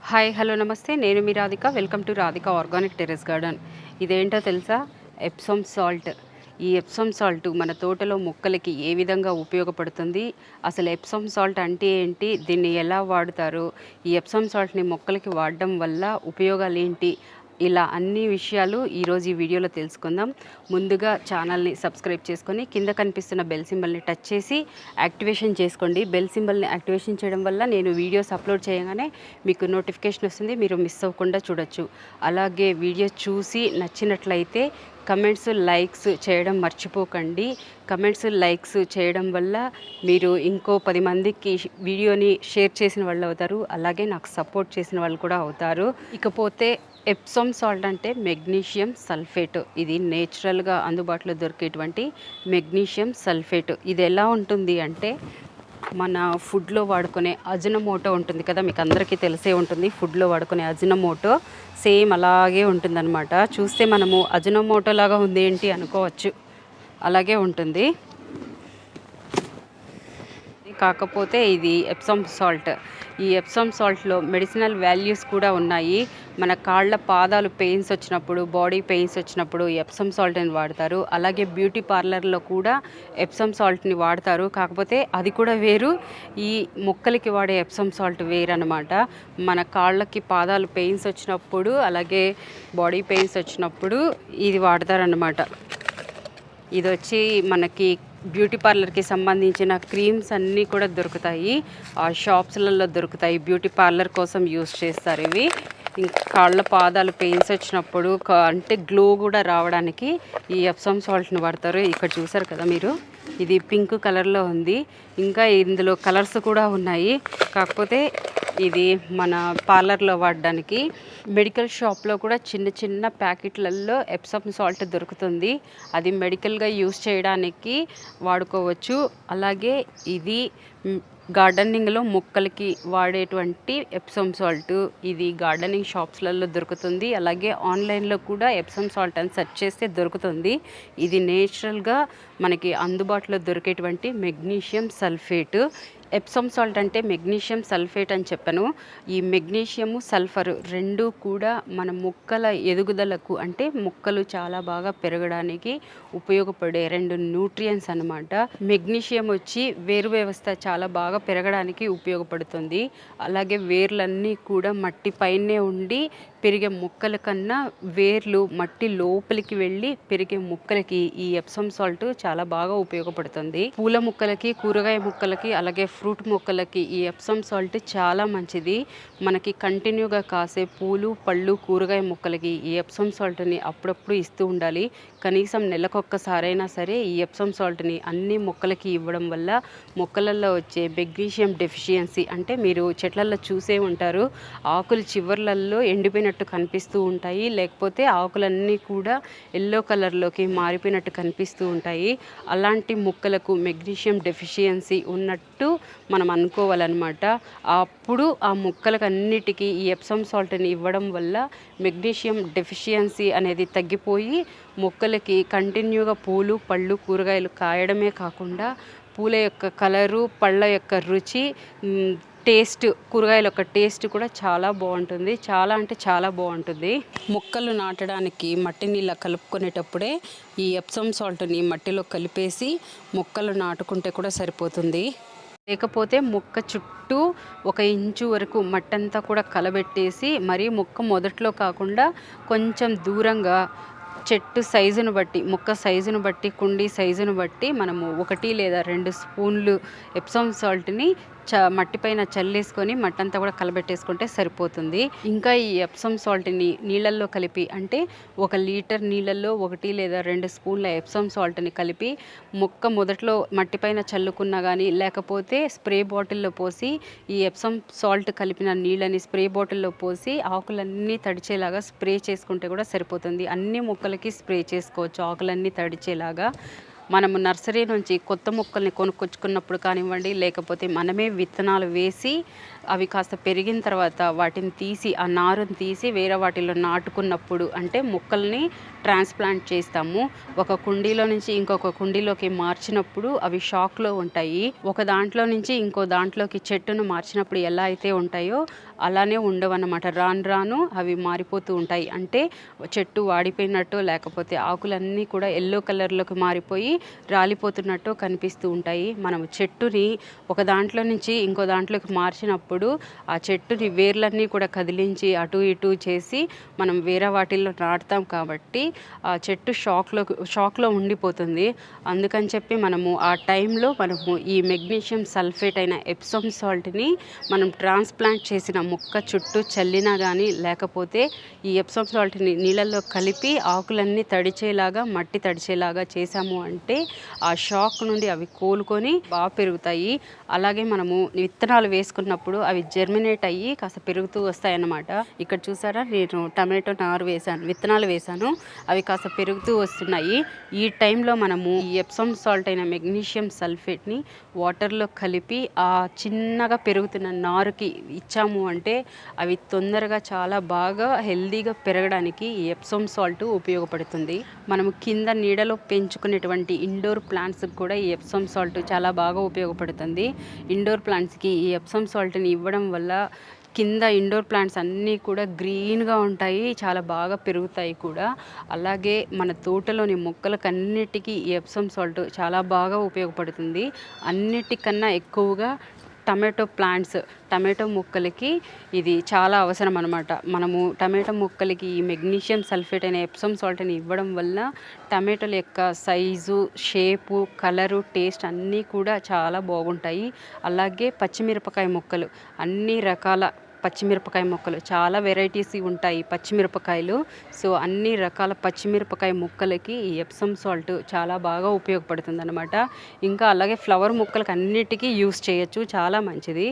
Hi hello నమస్తే. నేను మీ Radhika. Welcome to Radhika organic terrace garden. ఇదేంటో తెలుసా? Epsom salt. ఈ ఎప్సమ్ సాల్ట్ మన తోటలో మొక్కలకి ఏ విధంగా ఉపయోగపడుతుంది, అసలు ఎప్సమ్ సాల్ట్ అంటే ఏంటి, దీన్ని ఎలా వాడుతారు, ఈ ఎప్సమ్ సాల్ట్ని మొక్కలకి వాడడం వల్ల ఉపయోగాలు ఏంటి, ఇలా అన్ని విషయాలు ఈరోజు ఈ వీడియోలో తెలుసుకుందాం. ముందుగా ఛానల్ని సబ్స్క్రైబ్ చేసుకొని కింద కనిపిస్తున్న బెల్ సింబల్ని టచ్ చేసి యాక్టివేషన్ చేసుకోండి. బెల్ సింబల్ని యాక్టివేషన్ చేయడం వల్ల నేను వీడియోస్ అప్లోడ్ చేయగానే మీకు నోటిఫికేషన్ వస్తుంది, మీరు మిస్ అవ్వకుండా చూడొచ్చు. అలాగే వీడియో చూసి నచ్చినట్లయితే కమెంట్స్ లైక్స్ చేయడం మర్చిపోకండి. కమెంట్స్ లైక్స్ చేయడం వల్ల మీరు ఇంకో 10 మందికి వీడియోని షేర్ చేసిన వాళ్ళు అవుతారు, అలాగే నాకు సపోర్ట్ చేసిన వాళ్ళు కూడా అవుతారు. ఇకపోతే ఎప్సమ్ సాల్ట్ అంటే మెగ్నీషియం సల్ఫేట్. ఇది నేచురల్గా అందుబాటులో దొరికేటువంటి మెగ్నీషియం సల్ఫేట్. ఇది ఎలా ఉంటుంది అంటే, మన ఫుడ్లో వాడుకునే అజినమోటో ఉంటుంది కదా, మీకు అందరికీ తెలిసే ఉంటుంది. ఫుడ్లో వాడుకునే అజినమోటో సేమ్ అలాగే ఉంటుందన్నమాట. చూస్తే మనము అజినమోటో లాగా ఉంది ఏంటి అనుకోవచ్చు, అలాగే ఉంటుంది. కాకపోతే ఇది ఎప్సమ్ సాల్ట్. ఈ ఎప్సమ్ సాల్ట్లో మెడిసినల్ వాల్యూస్ కూడా ఉన్నాయి. మన కాళ్ళ పాదాలు పెయిన్స్ వచ్చినప్పుడు, బాడీ పెయిన్స్ వచ్చినప్పుడు ఎప్సమ్ సాల్ట్ని వాడతారు. అలాగే బ్యూటీ పార్లర్లో కూడా ఎప్సమ్ సాల్ట్ని వాడతారు. కాకపోతే అది కూడా వేరు, ఈ మొక్కలకి వాడే ఎప్సమ్ సాల్ట్ వేరు అనమాట. మన కాళ్ళకి పాదాలు పెయిన్స్ వచ్చినప్పుడు, అలాగే బాడీ పెయిన్స్ వచ్చినప్పుడు ఇది వాడతారన్నమాట. ఇది వచ్చి మనకి బ్యూటీ పార్లర్కి సంబంధించిన క్రీమ్స్ అన్నీ కూడా దొరుకుతాయి, ఆ షాప్స్లలో దొరుకుతాయి. బ్యూటీ పార్లర్ కోసం యూస్ చేస్తారు ఇవి. కాళ్ళ పాదాలు పెయిన్స్ వచ్చినప్పుడు అంటే గ్లో కూడా రావడానికి ఈ ఎప్సమ్ సాల్ట్ని వాడతారు. ఇక్కడ చూసారు కదా మీరు, ఇది పింక్ కలర్లో ఉంది. ఇంకా ఇందులో కలర్స్ కూడా ఉన్నాయి. కాకపోతే ఇది మన పార్లర్లో వాడడానికి. మెడికల్ షాప్లో కూడా చిన్న చిన్న ప్యాకెట్లలో ఎప్సమ్ సాల్ట్ దొరుకుతుంది. అది మెడికల్గా యూస్ చేయడానికి వాడుకోవచ్చు. అలాగే ఇది గార్డెనింగ్లో మొక్కలకి వాడేటువంటి ఎప్సమ్ సాల్ట్. ఇది గార్డెనింగ్ షాప్స్లలో దొరుకుతుంది. అలాగే ఆన్లైన్లో కూడా ఎప్సమ్ సాల్ట్ అని సెర్చ్ చేస్తే దొరుకుతుంది. ఇది నేచురల్గా మనకి అందుబాటులో దొరికేటువంటి మెగ్నీషియం సల్ఫేట్. ఎప్సమ్ సాల్ట్ అంటే మెగ్నీషియం సల్ఫేట్ అని చెప్పాను. ఈ మెగ్నీషియము సల్ఫర్ రెండు కూడా మన మొక్కల ఎదుగుదలకు, అంటే మొక్కలు చాలా బాగా పెరగడానికి ఉపయోగపడే 2 న్యూట్రియంట్స్ అన్నమాట. మెగ్నీషియం వచ్చి వేరు వ్యవస్థ చాలా బాగా పెరగడానికి ఉపయోగపడుతుంది. అలాగే వేర్లన్నీ కూడా మట్టి పైనే ఉండి పెరిగే మొక్కల కన్నా వేర్లు మట్టి లోపలికి వెళ్ళి పెరిగే మొక్కలకి ఈ ఎప్సమ్ సాల్ట్ చాలా బాగా ఉపయోగపడుతుంది. పూల మొక్కలకి, కూరగాయ మొక్కలకి, అలాగే ఫ్రూట్ మొక్కలకి ఈ ఎప్సమ్ సాల్ట్ చాలా మంచిది. మనకి కంటిన్యూగా కాసే పూలు, పళ్ళు, కూరగాయ మొక్కలకి ఈ ఎప్సమ్ సాల్ట్ని అప్పుడప్పుడు ఇస్తూ ఉండాలి. కనీసం నెలకొక్కసారైనా సరే ఈ ఎప్సమ్ సాల్ట్ని అన్ని మొక్కలకి ఇవ్వడం వల్ల మొక్కలలో వచ్చే మెగ్నీషియం డెఫిషియన్సీ, అంటే మీరు చెట్లలో చూసే ఉంటారు, ఆకులు చివర్లలో ఎండిపోయినట్టు కనిపిస్తూ ఉంటాయి, లేకపోతే ఆకులన్నీ కూడా ఎల్లో కలర్లోకి మారిపోయినట్టు కనిపిస్తూ ఉంటాయి. అలాంటి మొక్కలకు మెగ్నీషియం డెఫిషియన్సీ ఉన్నట్టు మనం అనుకోవాలన్నమాట. అప్పుడు ఆ మొక్కలకు అన్నిటికీ ఈ ఎప్సమ్ సాల్ట్ని ఇవ్వడం వల్ల మెగ్నీషియం డెఫిషియన్సీ అనేది తగ్గిపోయి మొక్కలకి కంటిన్యూగా పూలు, పళ్ళు, కూరగాయలు కాయడమే కాకుండా పూల యొక్క కలరు, పళ్ళ యొక్క రుచి, టేస్ట్, కూరగాయల యొక్క టేస్ట్ కూడా చాలా బాగుంటుంది. చాలా అంటే చాలా బాగుంటుంది. మొక్కలు నాటడానికి మట్టిని ఇలా కలుపుకునేటప్పుడే ఈ ఎప్సమ్ సాల్ట్ని మట్టిలో కలిపేసి మొక్కలు నాటుకుంటే కూడా సరిపోతుంది. లేకపోతే మొక్క చుట్టూ 1 ఇంచు వరకు మట్టంతా కూడా కలబెట్టేసి, మరీ మొక్క మొదట్లో కాకుండా కొంచెం దూరంగా చెట్టు సైజును బట్టి, మొక్క సైజును బట్టి, కుండీ సైజును బట్టి మనము 1 లేదా 2 స్పూన్లు ఎప్సమ్ సాల్ట్ని మట్టి పైన చల్లేసుకొని మట్టంతా కూడా కలబెట్టేసుకుంటే సరిపోతుంది. ఇంకా ఈ ఎప్సమ్ సాల్ట్ని నీళ్ళల్లో కలిపి, అంటే 1 లీటర్ నీళ్ళల్లో 1 లేదా 2 స్పూన్ల ఎప్సమ్ సాల్ట్ని కలిపి మొక్క మొదట్లో మట్టి పైన చల్లుకున్నా కానీ, లేకపోతే స్ప్రే బాటిల్లో పోసి ఈ ఎప్సమ్ సాల్ట్ కలిపిన నీళ్ళని స్ప్రే బాటిల్లో పోసి ఆకులన్నీ తడిచేలాగా స్ప్రే చేసుకుంటే కూడా సరిపోతుంది. అన్ని మొక్కలకి స్ప్రే చేసుకోవచ్చు ఆకులన్నీ తడిచేలాగా. మనము నర్సరీ నుంచి కొత్త మొక్కల్ని కొనుక్కొచ్చుకున్నప్పుడు కానివ్వండి, లేకపోతే మనమే విత్తనాలు వేసి అవి కాస్త పెరిగిన తర్వాత వాటిని తీసి ఆ నారుని తీసి వేరే వాటిలో నాటుకున్నప్పుడు అంటే మొక్కల్ని ట్రాన్స్ప్లాంట్ చేస్తాము. ఒక కుండీలో నుంచి ఇంకొక కుండీలోకి మార్చినప్పుడు అవి షాక్లో ఉంటాయి. ఒక దాంట్లో నుంచి ఇంకో దాంట్లోకి చెట్టును మార్చినప్పుడు ఎలా అయితే ఉంటాయో అలానే ఉండవన్నమాట. రాను రాను అవి మారిపోతూ ఉంటాయి. అంటే చెట్టు వాడిపోయినట్టు లేకపోతే ఆకులన్నీ కూడా ఎల్లో కలర్లోకి మారిపోయి రాలిపోతున్నట్టు కనిపిస్తూ ఉంటాయి. మనం చెట్టుని ఒక దాంట్లో నుంచి ఇంకో దాంట్లోకి మార్చినప్పుడు ఆ చెట్టుని వేర్లన్నీ కూడా కదిలించి అటు ఇటు చేసి మనం వేరే వాటిల్లో నాటుతాం కాబట్టి ఆ చెట్టు షాక్లో ఉండిపోతుంది. అందుకని చెప్పి మనము ఆ టైంలో మనము ఈ మెగ్నీషియం సల్ఫేట్ అయిన ఎప్సమ్ సాల్ట్ని మనం ట్రాన్స్ప్లాంట్ చేసిన మొక్క చుట్టూ చల్లినా కానీ లేకపోతే ఈ ఎప్సమ్ సాల్ట్ని నీళ్ళల్లో కలిపి ఆకులన్నీ తడిచేలాగా మట్టి తడిచేలాగా చేసాము అంటే ఆ షాక్ నుండి అవి కోలుకొని బాగా పెరుగుతాయి. అలాగే మనము విత్తనాలు వేసుకున్నప్పుడు అవి జర్మినేట్ అయ్యి కాస్త పెరుగుతూ వస్తాయి అన్నమాట. ఇక్కడ చూసారా, నేను టమాటో నారు వేసాను, విత్తనాలు వేసాను, అవి కాస్త పెరుగుతూ వస్తున్నాయి. ఈ టైంలో మనము ఈ ఎప్సమ్ సాల్ట్ అయిన మెగ్నీషియం సల్ఫేట్ని వాటర్లో కలిపి ఆ చిన్నగా పెరుగుతున్న నారుకి ఇచ్చాము అంటే అవి తొందరగా చాలా బాగా హెల్దీగా పెరగడానికి ఈ ఎప్సమ్ సాల్ట్ ఉపయోగపడుతుంది. మనము కింద నీడలో పెంచుకునేటువంటి ఇండోర్ ప్లాంట్స్కి కూడా ఈ ఎప్సమ్ సాల్ట్ చాలా బాగా ఉపయోగపడుతుంది. ఇండోర్ ప్లాంట్స్కి ఈ ఎప్సమ్ సాల్ట్ని ఇవ్వడం వల్ల కింద ఇండోర్ ప్లాంట్స్ అన్నీ కూడా గ్రీన్గా ఉంటాయి, చాలా బాగా పెరుగుతాయి కూడా. అలాగే మన తోటలోని మొక్కలకు అన్నిటికీ ఈ ఎప్సమ్ సాల్ట్ చాలా బాగా ఉపయోగపడుతుంది. అన్నిటికన్నా ఎక్కువగా టమాటో మొక్కలకి ఇది చాలా అవసరం అనమాట. మనము టమాటో మొక్కలకి ఈ మెగ్నీషియం సల్ఫేట్ అనే ఎప్సమ్ సాల్ట్ని ఇవ్వడం వల్ల టమాటోల యొక్క సైజు, షేపు, కలరు, టేస్ట్ అన్నీ కూడా చాలా బాగుంటాయి. అలాగే పచ్చిమిరపకాయ మొక్కలు, అన్ని రకాల పచ్చిమిరపకాయ మొక్కలు, చాలా వెరైటీస్ ఉంటాయి పచ్చిమిరపకాయలు. సో అన్ని రకాల పచ్చిమిరపకాయ మొక్కలకి ఈ ఎప్సమ్ సాల్ట్ చాలా బాగా ఉపయోగపడుతుంది అనమాట. ఇంకా అలాగే ఫ్లవర్ మొక్కలకి అన్నిటికీ యూస్ చేయొచ్చు, చాలా మంచిది.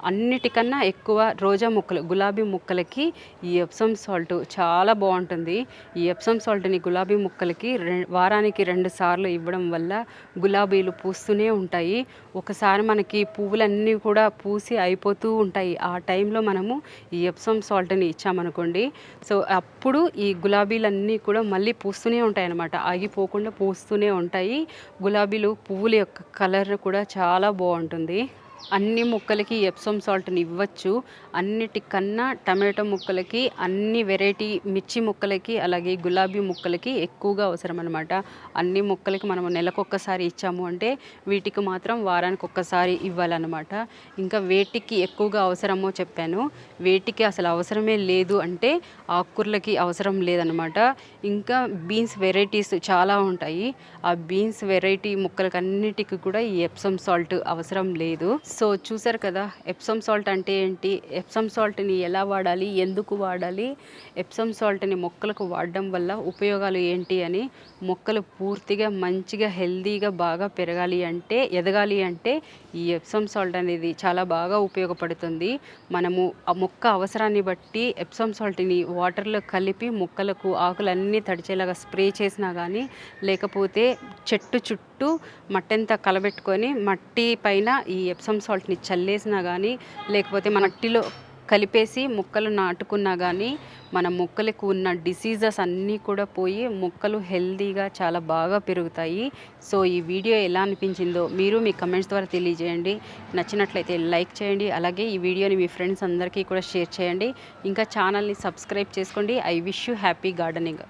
అన్నిటికన్నా ఎక్కువ రోజా మొక్కలు, గులాబీ మొక్కలకి ఈ ఎప్సమ్ సాల్ట్ చాలా బాగుంటుంది. ఈ ఎప్సమ్ సాల్ట్ని గులాబీ మొక్కలకి వారానికి 2 సార్లు ఇవ్వడం వల్ల గులాబీలు పూస్తూనే ఉంటాయి. ఒకసారి మనకి పువ్వులన్నీ కూడా పూసి అయిపోతూ ఉంటాయి. ఆ టైంలో మనం ఈ ఎప్సమ్ సాల్ట్ని ఇచ్చామనుకోండి, సో అప్పుడు ఈ గులాబీలన్నీ కూడా మళ్ళీ పూస్తూనే ఉంటాయి అన్నమాట. ఆగిపోకుండా పూస్తూనే ఉంటాయి. గులాబీలు పువ్వుల యొక్క కలర్ కూడా చాలా బాగుంటుంది. అన్ని మొక్కలకి ఎప్సమ్ సాల్ట్ని ఇవ్వచ్చు. అన్నిటికన్నా టమాటో మొక్కలకి, అన్ని వెరైటీ మిర్చి మొక్కలకి, అలాగే గులాబీ మొక్కలకి ఎక్కువగా అవసరం అనమాట. అన్ని మొక్కలకి మనము నెలకొక్కసారి ఇచ్చాము అంటే వీటికి మాత్రం వారానికి ఒక్కసారి ఇవ్వాలన్నమాట. ఇంకా వేటికి ఎక్కువగా అవసరమో చెప్పాను. వేటికి అసలు అవసరమే లేదు అంటే ఆకుకూరలకి అవసరం లేదనమాట. ఇంకా బీన్స్ వెరైటీస్ చాలా ఉంటాయి. ఆ బీన్స్ వెరైటీ మొక్కలకి అన్నిటికీ కూడా ఈ ఎప్సమ్ సాల్ట్ అవసరం లేదు. సో చూసారు కదా, ఎప్సమ్ సాల్ట్ అంటే ఏంటి, ఎప్సమ్ సాల్ట్ని ఎలా వాడాలి, ఎందుకు వాడాలి, ఎప్సమ్ సాల్ట్ని మొక్కలకు వాడడం వల్ల ఉపయోగాలు ఏంటి అని. మొక్కలు పూర్తిగా మంచిగా హెల్దీగా బాగా ఎదగాలి అంటే ఈ ఎప్సమ్ సాల్ట్ అనేది చాలా బాగా ఉపయోగపడుతుంది. మనము ఆ మొక్క అవసరాన్ని బట్టి ఎప్సమ్ సాల్ట్ని వాటర్లో కలిపి మొక్కలకు ఆకులన్నీ తడిచేలాగా స్ప్రే చేసినా కానీ, లేకపోతే చెట్టు చుట్టూ మట్టంతా కలబెట్టుకొని మట్టి పైన ఈ ఎప్సమ్ సాల్ట్ని చల్లేసినా కానీ, లేకపోతే మట్టిలో కలిపేసి మొక్కలు నాటుకున్నా కానీ మన మొక్కలకు ఉన్న డిసీజెస్ అన్నీ కూడా పోయి మొక్కలు హెల్దీగా చాలా బాగా పెరుగుతాయి. సో ఈ వీడియో ఎలా అనిపించిందో మీరు మీ కమెంట్స్ ద్వారా తెలియజేయండి. నచ్చినట్లయితే లైక్ చేయండి. అలాగే ఈ వీడియోని మీ ఫ్రెండ్స్ అందరికీ కూడా షేర్ చేయండి. ఇంకా ఛానల్ని సబ్స్క్రైబ్ చేసుకోండి. I wish you happy gardening.